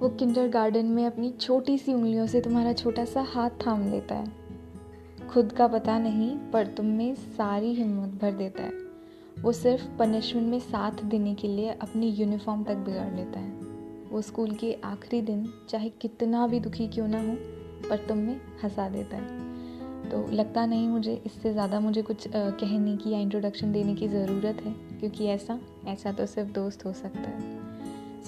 वो किंडरगार्टन में अपनी छोटी सी उंगलियों से तुम्हारा छोटा सा हाथ थाम लेता है। खुद का पता नहीं पर तुम में सारी हिम्मत भर देता है। वो सिर्फ पनिशमेंट में साथ देने के लिए अपनी यूनिफॉर्म तक बिगाड़ लेता है। वो स्कूल के आखिरी दिन चाहे कितना भी दुखी क्यों ना हो पर तुम में हंसा देता है। तो लगता नहीं मुझे इससे ज़्यादा मुझे कुछ कहने की या इंट्रोडक्शन देने की ज़रूरत है, क्योंकि ऐसा तो सिर्फ दोस्त हो सकता है।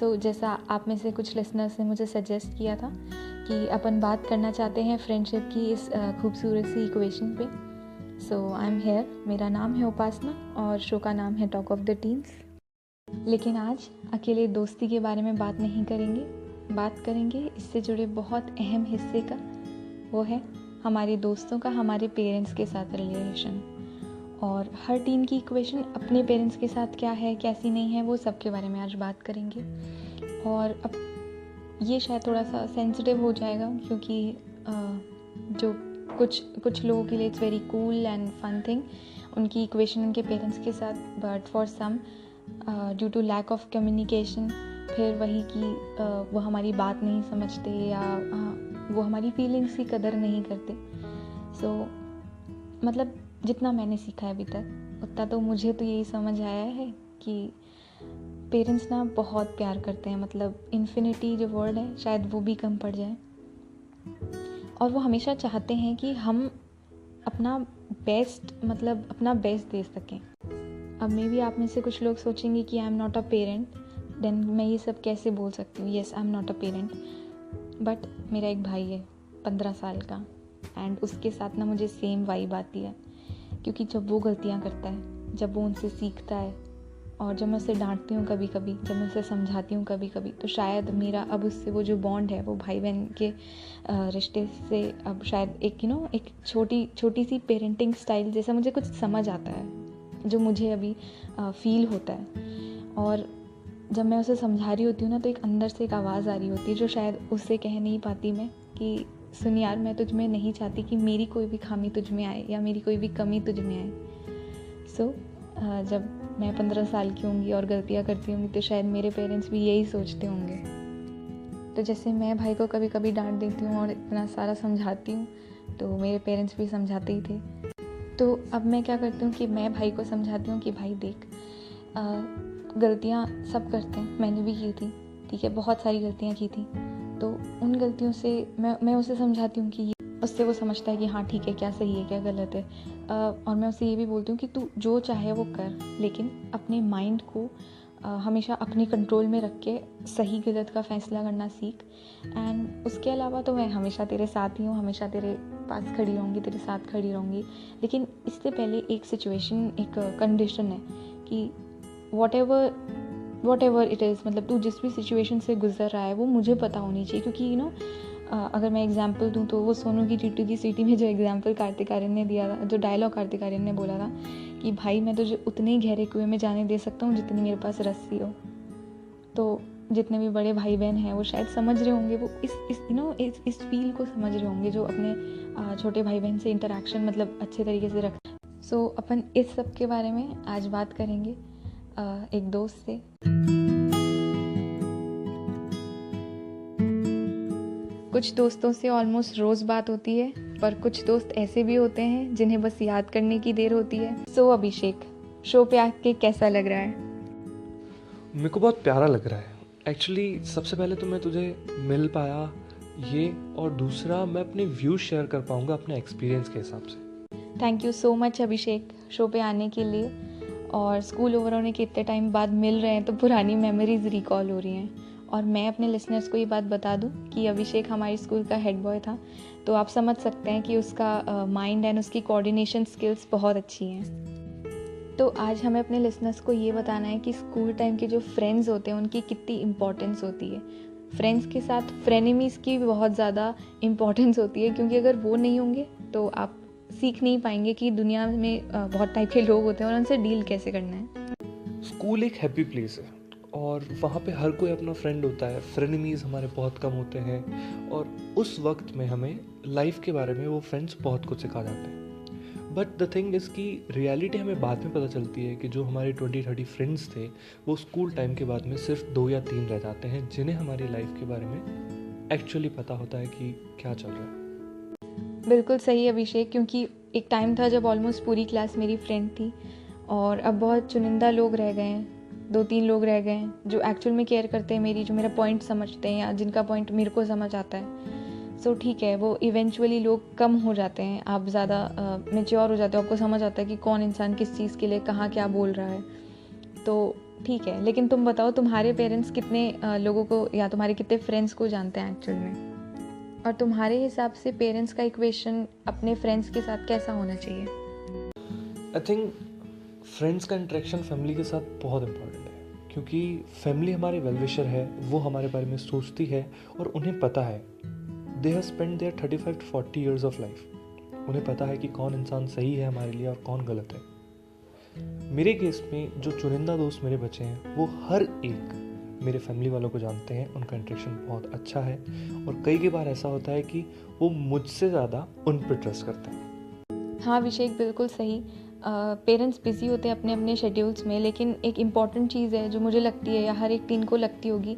जैसा आप में से कुछ लिसनर्स ने मुझे सजेस्ट किया था कि अपन बात करना चाहते हैं फ्रेंडशिप की इस खूबसूरत सी इक्वेशन पे। I am here. मेरा नाम है उपासना और शो का नाम है टॉक ऑफ द टीन्स। लेकिन आज अकेले दोस्ती के बारे में बात नहीं करेंगे, बात करेंगे इससे जुड़े बहुत अहम हिस्से का। वो है हमारे दोस्तों का हमारे पेरेंट्स के साथ रिलेशन। और हर टीन की इक्वेशन अपने पेरेंट्स के साथ क्या है कैसी नहीं है, वो सब के बारे में आज बात करेंगे। और अब ये शायद थोड़ा सा सेंसिटिव हो जाएगा, क्योंकि जो कुछ लोगों के लिए it's very cool and fun thing उनकी इक्वेशन उनके पेरेंट्स के साथ, but for some due to lack of communication, फिर वही कि वो हमारी बात नहीं समझते या वो हमारी फीलिंग्स की कदर नहीं करते। मतलब जितना मैंने सीखा है अभी तक उतना तो मुझे तो यही समझ आया है कि पेरेंट्स ना बहुत प्यार करते हैं। मतलब इन्फिनिटी जो वर्ड है शायद वो भी कम पड़ जाए, और वो हमेशा चाहते हैं कि हम अपना बेस्ट दे सकें। अब मे भी आप में से कुछ लोग सोचेंगे कि I am not a parent, then मैं ये सब कैसे बोल सकती हूँ। Yes, I am not a parent, but मेरा एक भाई है 15 साल का, एंड उसके साथ ना मुझे सेम वाइब आती है। क्योंकि जब वो गलतियाँ करता है, जब वो उनसे सीखता है, और जब मैं उसे डांटती हूँ कभी कभी, जब मैं उसे समझाती हूँ कभी कभी, तो शायद मेरा अब उससे वो जो बॉन्ड है वो भाई बहन के रिश्ते से अब शायद एक छोटी सी पेरेंटिंग स्टाइल जैसा मुझे कुछ समझ आता है, जो मुझे अभी फील होता है। और जब मैं उसे समझा रही होती हूँ ना, तो एक अंदर से एक आवाज़ आ रही होती है जो शायद उससे कह नहीं पाती मैं, कि सुन यार, मैं तुझ में नहीं चाहती कि मेरी कोई भी खामी तुझ में आए या मेरी कोई भी कमी तुझ में आए। जब मैं 15 साल की होंगी और गलतियाँ करती होंगी, तो शायद मेरे पेरेंट्स भी यही सोचते होंगे। तो जैसे मैं भाई को कभी कभी डांट देती हूँ और इतना सारा समझाती हूँ, तो मेरे पेरेंट्स भी समझाते ही थे। तो अब मैं क्या करती हूँ कि मैं भाई को समझाती हूँ कि भाई देख, गलतियाँ सब करते हैं, मैंने भी की थी, ठीक है, बहुत सारी गलतियाँ की थी। तो उन गलतियों से मैं उसे समझाती हूँ कि उससे वो समझता है कि हाँ ठीक है, क्या सही है क्या गलत है। और मैं उसे ये भी बोलती हूँ कि तू जो चाहे वो कर, लेकिन अपने माइंड को हमेशा अपने कंट्रोल में रख के सही गलत का फैसला करना सीख। एंड उसके अलावा तो मैं हमेशा तेरे साथ ही हूँ, हमेशा तेरे पास खड़ी रहूँगी, तेरे साथ खड़ी रहूँगी। लेकिन इससे पहले एक सिचुएशन, एक कंडीशन है कि वॉट एवर इट इज़, मतलब तू जिस भी सिचुएशन से गुजर रहा है वो मुझे पता होनी चाहिए। क्योंकि अगर मैं एग्जाम्पल दूँ तो वो सोनू की टीटू की सीटी में जो एग्जाम्पल कार्तिक आर्यन ने दिया था, जो डायलॉग कार्तिक आर्यन ने बोला था कि भाई मैं तुझे उतने ही गहरे कुएं में जाने दे सकता हूँ जितनी मेरे पास रस्सी हो। तो जितने भी बड़े भाई बहन हैं वो शायद समझ रहे होंगे, वो इस फील को समझ रहे होंगे, जो अपने छोटे भाई बहन से इंटरेक्शन मतलब अच्छे तरीके से रखते हैं। अपन इस सब के बारे में आज बात करेंगे एक दोस्त से। कुछ दोस्तों से ऑलमोस्ट रोज़ बात होती है, पर कुछ दोस्त ऐसे भी होते हैं जिन्हें बस याद करने की देर होती है। अभिषेक, शो पे आके कैसा लग रहा है? मेरे को बहुत प्यारा लग रहा है एक्चुअली। सबसे पहले तो मैं तुझे मिल पाया ये, और दूसरा मैं अपने व्यूज शेयर कर पाऊंगा अपने एक्सपीरियंस के हिसाब से। Thank you so much Abhishek show पे आने के लिए। और स्कूल ओवर होने के इतने टाइम बाद मिल रहे हैं तो पुरानी मेमोरीज रिकॉल हो रही हैं। और मैं अपने लिसनर्स को ये बात बता दूं कि अभिषेक हमारे स्कूल का हेड बॉय था, तो आप समझ सकते हैं कि उसका माइंड एंड उसकी कोऑर्डिनेशन स्किल्स बहुत अच्छी हैं। तो आज हमें अपने लिसनर्स को ये बताना है कि स्कूल टाइम के जो फ्रेंड्स होते हैं उनकी कितनी इम्पोर्टेंस होती है। फ्रेंड्स के साथ फ्रेनेमीज़ की भी बहुत ज़्यादा इम्पोर्टेंस होती है, क्योंकि अगर वो नहीं होंगे तो आप सीख नहीं पाएंगे कि दुनिया में बहुत टाइप के लोग होते हैं और उनसे डील कैसे करना है। स्कूल एक हैप्पी प्लेस है और वहाँ पे हर कोई अपना फ्रेंड होता है। फ्रेनेमीज़ हमारे बहुत कम होते हैं और उस वक्त में हमें लाइफ के बारे में वो फ्रेंड्स बहुत कुछ सिखा जाते हैं। बट द थिंग इज़ कि रियलिटी हमें बाद में पता चलती है कि जो हमारे 20-30 फ्रेंड्स थे वो स्कूल टाइम के बाद में सिर्फ 2 या 3 रह जाते हैं जिन्हें हमारी लाइफ के बारे में एक्चुअली पता होता है कि क्या चल रहा है। बिल्कुल सही अभिषेक, क्योंकि एक टाइम था जब ऑलमोस्ट पूरी क्लास मेरी फ्रेंड थी और अब बहुत चुनिंदा लोग रह गए हैं, 2-3 लोग रह गए हैं जो एक्चुअल में केयर करते हैं मेरी, जो मेरा पॉइंट समझते हैं या जिनका पॉइंट मेरे को समझ आता है। सो ठीक है, वो इवेंचुअली लोग कम हो जाते हैं, आप ज़्यादा मैच्योर हो जाते हो, आपको समझ आता है कि कौन इंसान किस चीज़ के लिए कहाँ क्या बोल रहा है, तो ठीक है। लेकिन तुम बताओ, तुम्हारे पेरेंट्स कितने लोगों को या तुम्हारे कितने फ्रेंड्स को जानते हैं एक्चुअल में, और तुम्हारे हिसाब से पेरेंट्स का इक्वेशन अपने फ्रेंड्स के साथ कैसा होना चाहिए? आई थिंक फ्रेंड्स का इंटरेक्शन फैमिली के साथ बहुत इम्पोर्टेंट है, क्योंकि फैमिली हमारे वेलविशर है, वो हमारे बारे में सोचती है और उन्हें पता है they have spend their 35 to 40 years of life. उन्हें पता है कि कौन इंसान सही है हमारे लिए और कौन गलत है। मेरे केस में जो चुनिंदा दोस्त मेरे बचे हैं वो हर एक मेरे फैमिली वालों को जानते हैं, उनका इंटरेक्शन बहुत अच्छा है और कई बार ऐसा होता है कि वो मुझसे ज़्यादा उन पर ट्रस्ट करते हैं। हाँ अभिषेक, बिल्कुल सही। पेरेंट्स बिज़ी होते हैं अपने अपने शेड्यूल्स में, लेकिन एक इम्पॉर्टेंट चीज़ है जो मुझे लगती है या हर एक टीन को लगती होगी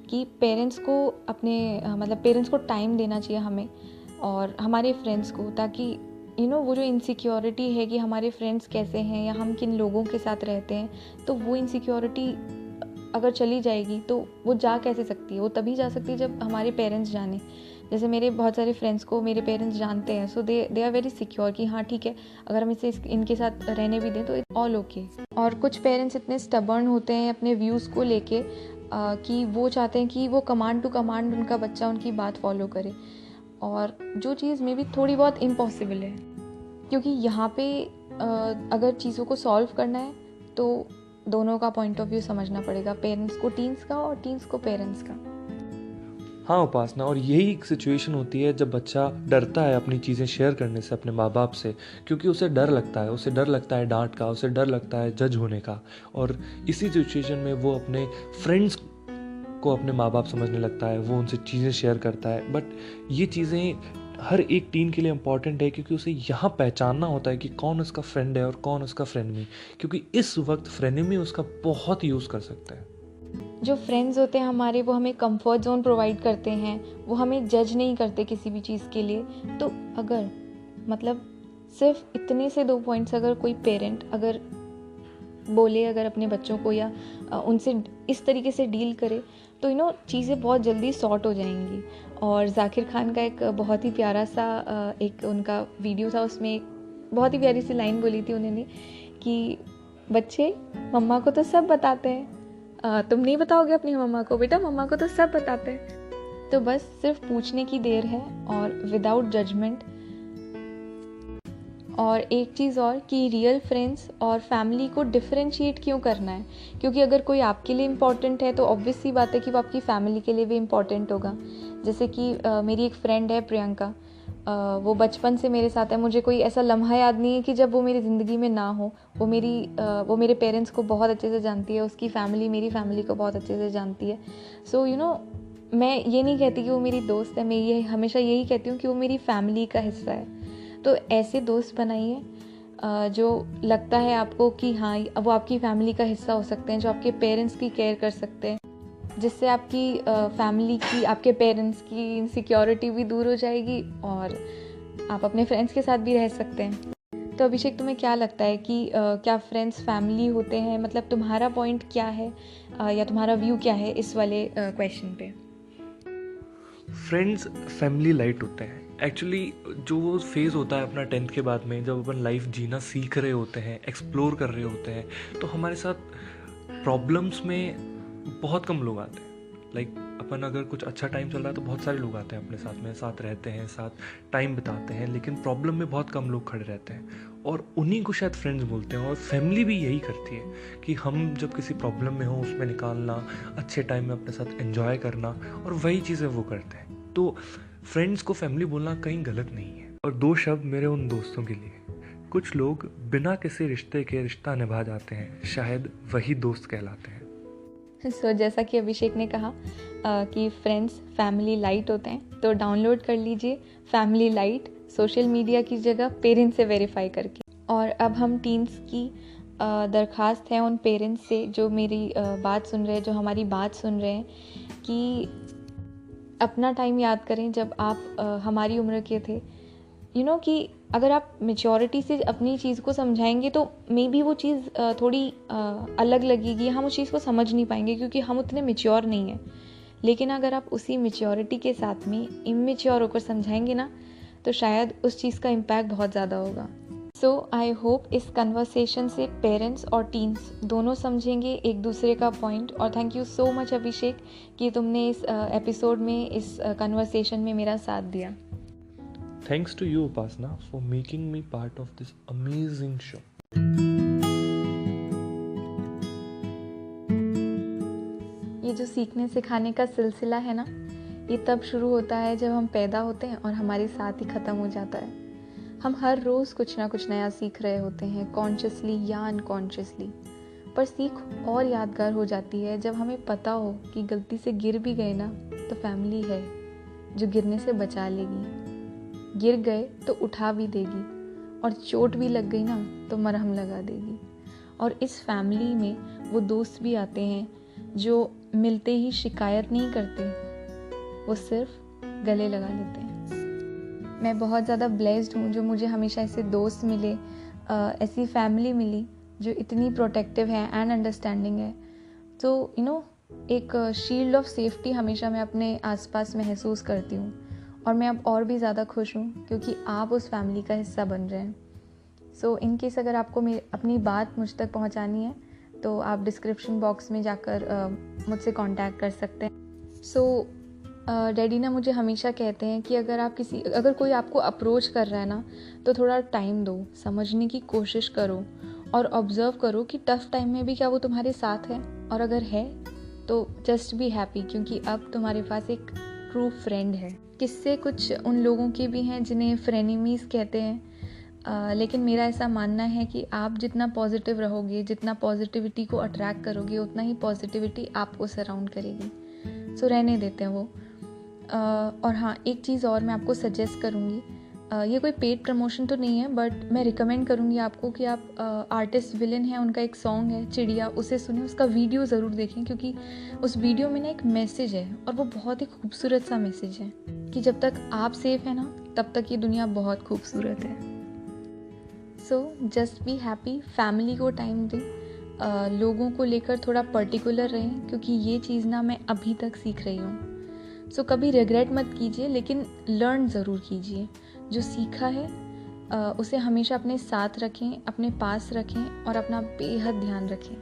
कि पेरेंट्स को अपने मतलब पेरेंट्स को टाइम देना चाहिए हमें और हमारे फ्रेंड्स को, ताकि वो जो इनसिक्योरिटी है कि हमारे फ्रेंड्स कैसे हैं या हम किन लोगों के साथ रहते हैं, तो वो इनसिक्योरिटी अगर चली जाएगी तो वो जा कैसे सकती है? वो तभी जा सकती है जब हमारे पेरेंट्स जाने। जैसे मेरे बहुत सारे फ्रेंड्स को मेरे पेरेंट्स जानते हैं, सो दे आर वेरी सिक्योर कि हाँ ठीक है, अगर हम इसे इनके साथ रहने भी दें तो ऑल ओके। और कुछ पेरेंट्स इतने स्टबर्न होते हैं अपने व्यूज़ को लेके कि वो चाहते हैं कि वो कमांड टू कमांड उनका बच्चा उनकी बात फॉलो करे, और जो चीज़ में भी थोड़ी बहुत इम्पॉसिबल है, क्योंकि यहाँ पे अगर चीज़ों को सॉल्व करना है तो दोनों का पॉइंट ऑफ व्यू समझना पड़ेगा, पेरेंट्स को टीन्स का और टीन्स को पेरेंट्स का। हाँ उपासना, और यही एक सिचुएशन होती है जब बच्चा डरता है अपनी चीज़ें शेयर करने से अपने माँ बाप से, क्योंकि उसे डर लगता है डांट का, उसे डर लगता है जज होने का, और इसी सिचुएशन में वो अपने फ्रेंड्स को अपने माँ बाप समझने लगता है, वो उनसे चीज़ें शेयर करता है। बट ये चीज़ें हर एक टीन के लिए इम्पॉर्टेंट है, क्योंकि उसे यहाँ पहचानना होता है कि कौन उसका फ्रेंड है और कौन उसका फ्रेंडमी, क्योंकि इस वक्त फ्रेंडमी उसका बहुत यूज़ कर सकते हैं। जो फ्रेंड्स होते हैं हमारे, वो हमें कंफर्ट जोन प्रोवाइड करते हैं, वो हमें जज नहीं करते किसी भी चीज़ के लिए। तो अगर मतलब सिर्फ इतने से 2 पॉइंट्स अगर कोई पेरेंट अगर बोले अगर अपने बच्चों को या उनसे इस तरीके से डील करे तो चीज़ें बहुत जल्दी सॉर्ट हो जाएंगी। और जाकिर खान का एक बहुत ही प्यारा सा एक उनका वीडियो था, उसमें एक बहुत ही प्यारी सी लाइन बोली थी उन्होंने कि बच्चे मम्मा को तो सब बताते हैं, तुम नहीं बताओगे अपनी मम्मा को? बेटा मम्मा को तो सब बताते हैं। तो बस सिर्फ पूछने की देर है और विदाउट जजमेंट। और एक चीज़ और कि रियल फ्रेंड्स और फैमिली को डिफरेंशिएट क्यों करना है, क्योंकि अगर कोई आपके लिए इम्पॉर्टेंट है तो ऑब्वियस सी बात है कि वो आपकी फैमिली के लिए भी इम्पॉर्टेंट होगा। जैसे कि मेरी एक फ्रेंड है प्रियंका, वो बचपन से मेरे साथ है, मुझे कोई ऐसा लम्हा याद नहीं है कि जब वो मेरी ज़िंदगी में ना हो। वो मेरे पेरेंट्स को बहुत अच्छे से जानती है, उसकी फैमिली मेरी फैमिली को बहुत अच्छे से जानती है। सो मैं ये नहीं कहती कि वो मेरी दोस्त है, मैं ये हमेशा यही कहती हूँ कि वो मेरी फैमिली का हिस्सा है। तो ऐसे दोस्त बनाइए जो लगता है आपको कि हाँ वो आपकी फैमिली का हिस्सा हो सकते हैं, जो आपके पेरेंट्स की केयर कर सकते हैं, जिससे आपकी फैमिली की, आपके पेरेंट्स की इनसिक्योरिटी भी दूर हो जाएगी और आप अपने फ्रेंड्स के साथ भी रह सकते हैं। तो अभिषेक, तुम्हें क्या लगता है कि क्या फ्रेंड्स फैमिली होते हैं? मतलब तुम्हारा पॉइंट क्या है या तुम्हारा व्यू क्या है इस वाले क्वेश्चन पे? फ्रेंड्स फैमिली लाइट होते हैं। एक्चुअली जो वो फेज़ होता है अपना 10th के बाद में, जब अपन लाइफ जीना सीख रहे होते हैं, एक्सप्लोर कर रहे होते हैं, तो हमारे साथ प्रॉब्लम्स में बहुत कम लोग आते हैं। अपन अगर कुछ अच्छा टाइम चल रहा है तो बहुत सारे लोग आते हैं अपने साथ में, साथ रहते हैं, साथ टाइम बिताते हैं, लेकिन प्रॉब्लम में बहुत कम लोग खड़े रहते हैं और उन्हीं को शायद फ्रेंड्स बोलते हैं। और फैमिली भी यही करती है कि हम जब किसी प्रॉब्लम में हो उसमें निकालना, अच्छे टाइम में अपने साथ एंजॉय करना, और वही चीज़ें वो करते हैं। तो फ्रेंड्स को फैमिली बोलना कहीं गलत नहीं है। और 2 शब्द मेरे उन दोस्तों के लिए, कुछ लोग बिना किसी रिश्ते के रिश्ता निभा जाते हैं, शायद वही दोस्त कहलाते हैं। जैसा कि अभिषेक ने कहा कि फ्रेंड्स फैमिली लाइट होते हैं, तो डाउनलोड कर लीजिए फैमिली लाइट सोशल मीडिया की जगह पेरेंट्स से वेरीफाई करके। और अब हम टीन्स की दरख्वास्त है उन पेरेंट्स से जो मेरी बात सुन रहे हैं, जो हमारी बात सुन रहे हैं, कि अपना टाइम याद करें जब आप हमारी उम्र के थे। कि अगर आप मैच्योरिटी से अपनी चीज़ को समझाएंगे तो मे बी वो चीज़ थोड़ी अलग लगेगी, हम उस चीज़ को समझ नहीं पाएंगे क्योंकि हम उतने मैच्योर नहीं हैं। लेकिन अगर आप उसी मैच्योरिटी के साथ में इमेच्योर होकर समझाएंगे ना, तो शायद उस चीज़ का इम्पैक्ट बहुत ज़्यादा होगा। सो आई होप इस कन्वर्सेशन से पेरेंट्स और टीन्स दोनों समझेंगे एक दूसरे का पॉइंट। और थैंक यू सो मच अभिषेक कि तुमने इस एपिसोड में, इस कन्वर्सेशन में मेरा साथ दिया। Thanks to you, Upasna, for making me part of this amazing show. ये जो सीखने सिखाने का सिलसिला है ना, ये तब शुरू होता है जब हम पैदा होते हैं और हमारे साथ ही ख़त्म हो जाता है। हम हर रोज़ कुछ ना कुछ नया सीख रहे होते हैं, कॉन्शियसली या अनकॉन्शियसली। पर सीख और यादगार हो जाती है जब हमें पता हो कि गलती से गिर भी गए ना, तो फैमिली है जो गिरने से बचा लेगी। गिर गए तो उठा भी देगी, और चोट भी लग गई ना तो मरहम लगा देगी। और इस फैमिली में वो दोस्त भी आते हैं जो मिलते ही शिकायत नहीं करते, वो सिर्फ गले लगा लेते हैं। मैं बहुत ज़्यादा ब्लेस्ड हूँ जो मुझे हमेशा ऐसे दोस्त मिले, ऐसी फैमिली मिली जो इतनी प्रोटेक्टिव है एंड अंडरस्टैंडिंग है। तो एक शील्ड ऑफ सेफ्टी हमेशा मैं अपने आसपास महसूस करती हूँ। और मैं अब और भी ज़्यादा खुश हूँ क्योंकि आप उस फैमिली का हिस्सा बन रहे हैं। सो इन केस अगर आपको अपनी बात मुझ तक पहुँचानी है तो आप डिस्क्रिप्शन बॉक्स में जाकर मुझसे कांटेक्ट कर सकते हैं। सो डैडी ना मुझे हमेशा कहते हैं कि अगर कोई आपको अप्रोच कर रहा है ना, तो थोड़ा टाइम दो, समझने की कोशिश करो और ऑब्ज़र्व करो कि टफ़ टाइम में भी क्या वो तुम्हारे साथ है। और अगर है तो जस्ट बी हैप्पी, क्योंकि अब तुम्हारे पास एक ट्रू फ्रेंड है। किस्से कुछ उन लोगों के भी हैं जिन्हें फ्रेनेमीज़ कहते हैं, लेकिन मेरा ऐसा मानना है कि आप जितना पॉजिटिव रहोगे, जितना पॉजिटिविटी को अट्रैक्ट करोगे, उतना ही पॉजिटिविटी आपको सराउंड करेगी। सो रहने देते हैं वो। और हाँ, एक चीज़ और मैं आपको सजेस्ट करूँगी, ये कोई पेड प्रमोशन तो नहीं है, बट मैं रिकमेंड करूँगी आपको कि आप आर्टिस्ट विलन है, उनका एक सॉन्ग है चिड़िया, उसे सुने, उसका वीडियो ज़रूर देखें, क्योंकि उस वीडियो में ना एक मैसेज है और वो बहुत ही खूबसूरत सा मैसेज है कि जब तक आप सेफ है ना, तब तक ये दुनिया बहुत खूबसूरत है। So just be happy, family को टाइम दें, लोगों को लेकर थोड़ा पर्टिकुलर रहें, क्योंकि ये चीज़ ना मैं अभी तक सीख रही हूँ। सो कभी रिग्रेट मत कीजिए, लेकिन लर्न ज़रूर कीजिए। जो सीखा है उसे हमेशा अपने साथ रखें, अपने पास रखें और अपना बेहद ध्यान रखें।